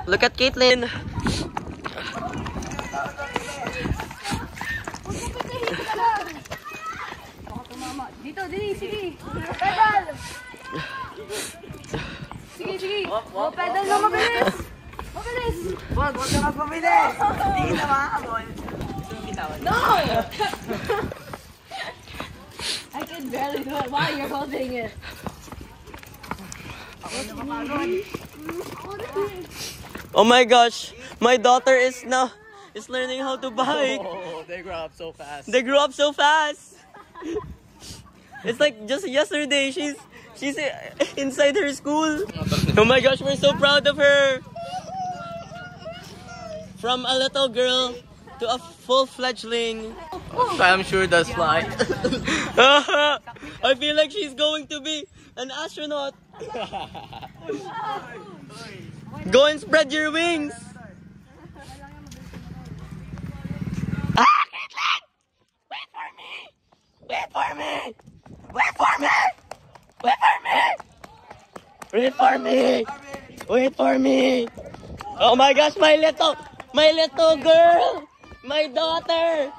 Look at Caitlin. Dito, sige. Pedal! Sige. Oh, pedal na mabilis. Wag ka magpabilis. Hindi kita makahabol. No! I can barely do it while you're holding it. Oh my gosh, my daughter is learning how to bike. Oh, they grow up so fast. They grew up so fast. It's like just yesterday she's inside her school. Oh my gosh, we're so proud of her. From a little girl to a full-fledgling. I'm sure that's like. I feel like she's going to be an astronaut. Go and spread your wings. Ah, Caitlin! Wait for me! Wait for me! Wait for me! Wait for me! Wait for me! Wait for me! Oh my gosh, my little girl! My daughter!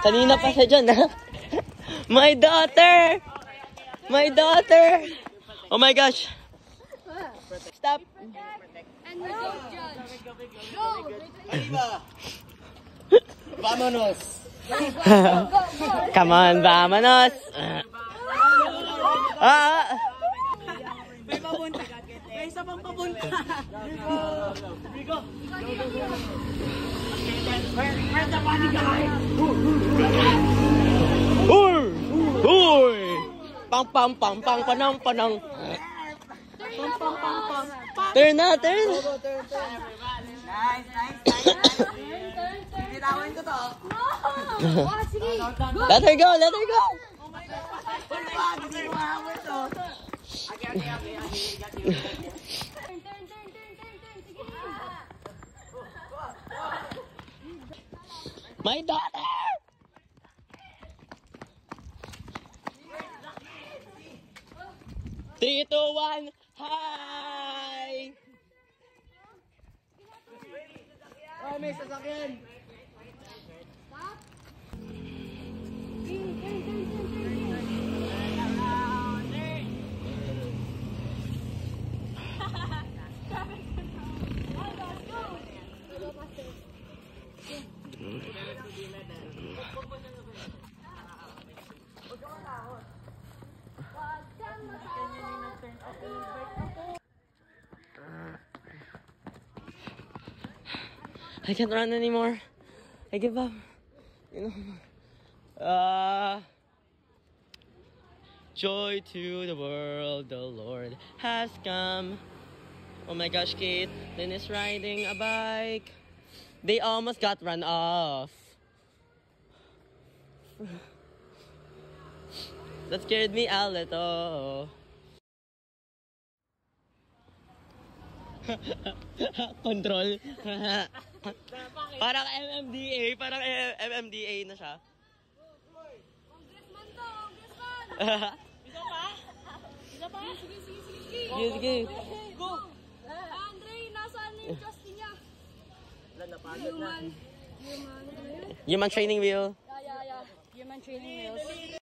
Kanina pa siya dyan, ha? My daughter! My daughter! Oh my gosh! Stop! And we don't judge. Go! Vamonos! Come on, vámonos! May papunta ka, Kete. May isa pang papunta. Rico! Where's the funny guy? Uy! Uy! Pang pang pang pang panang panang. Turn na, turn! Nice. Bitawan ko to. No! Sige! Go! Let her go, let her go! Hindi ko mahamon to. Turn. Sige! My daughter! Three, two, one, hi! Oh, may sasakyan! I can't run anymore. I give up. You know. Joy to the world, the Lord has come. Oh my gosh, Caitlin is riding a bike. They almost got run off. That scared me a little. Control. Parang MMDA, na siya. Congressman to! Congressman! Isa pa? Sige. Go! Andre, nasaan yung Justin niya? Human training wheel? Human training wheel. Yeah. Human training wheels.